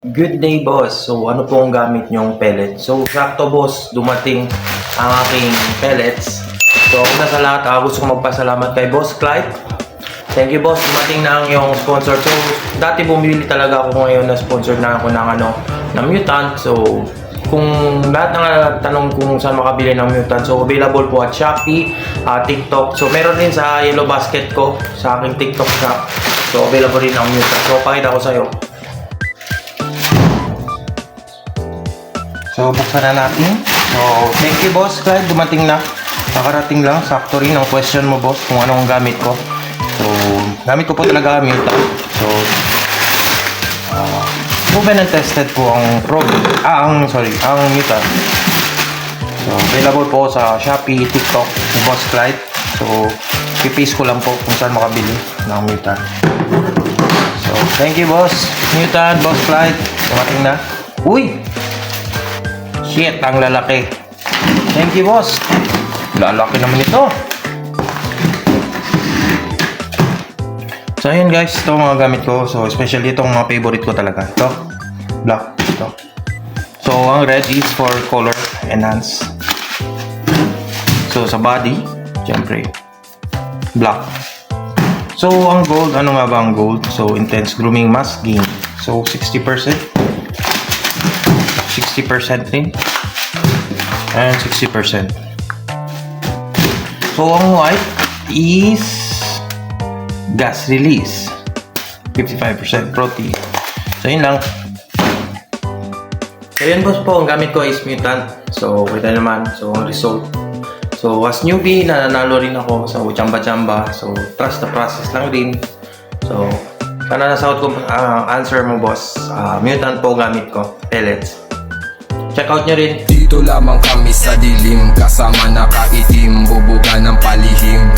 Good day, boss. So, ano po ang gamit nyong pellet? So, sakto, boss, dumating ang aking pellets. So, una sa lahat, gusto kong magpasalamat kay Boss Clyde. Thank you, boss. Dumating na ang iyong sponsor. So, dati bumili talaga ako ngayon na sponsor na ako ng Mutant. So, kung lahat ng tanong kung saan makabili ng Mutant, so available po at Shopee, TikTok. So, meron din sa Yellow Basket ko, sa aking TikTok shop. So, available rin ang Mutant. So, pakita ko sa'yo. So, buksan na natin. So, thank you, boss. Clyde, dumating na. Nakarating lang. Sakto rin ang question mo, boss, kung anong gamit ko. So, gamit ko po talaga ang Mutant. So, proven and tested po ang ang Mutant. So, available po sa Shopee, TikTok, ni Boss Clyde. So, pipaste ko lang po kung saan makabili ng Mutant. So, thank you, boss. Mutant, Boss Clyde. Dumating na. Uy! Shit, ang lalaki. Thank you, boss. Lalaki naman ito. So, ayun guys. Ito mga gamit ko. So, especially itong mga favorite ko talaga. Ito. Black. Ito. So, ang red is for color enhance. So, sa body, syempre, black. So, ang gold, ano nga ba ang gold? So, intense grooming mask gain. So, 60%. 60% rin. And 60%. So, ang white is gas release. 55% protein. So, yun lang. So, yun boss po. Ang gamit ko is Mutant. So, kita naman. So, ang result. So, as newbie, nananalo rin ako. So, chamba-chamba. So, trust the process lang din. So, sana nasagot ko answer mo, boss. Mutant po gamit ko. Pellets. Check out nyo rin. Dito lamang kami sa dilim, kasama nakaitim, bubuga ng palihim.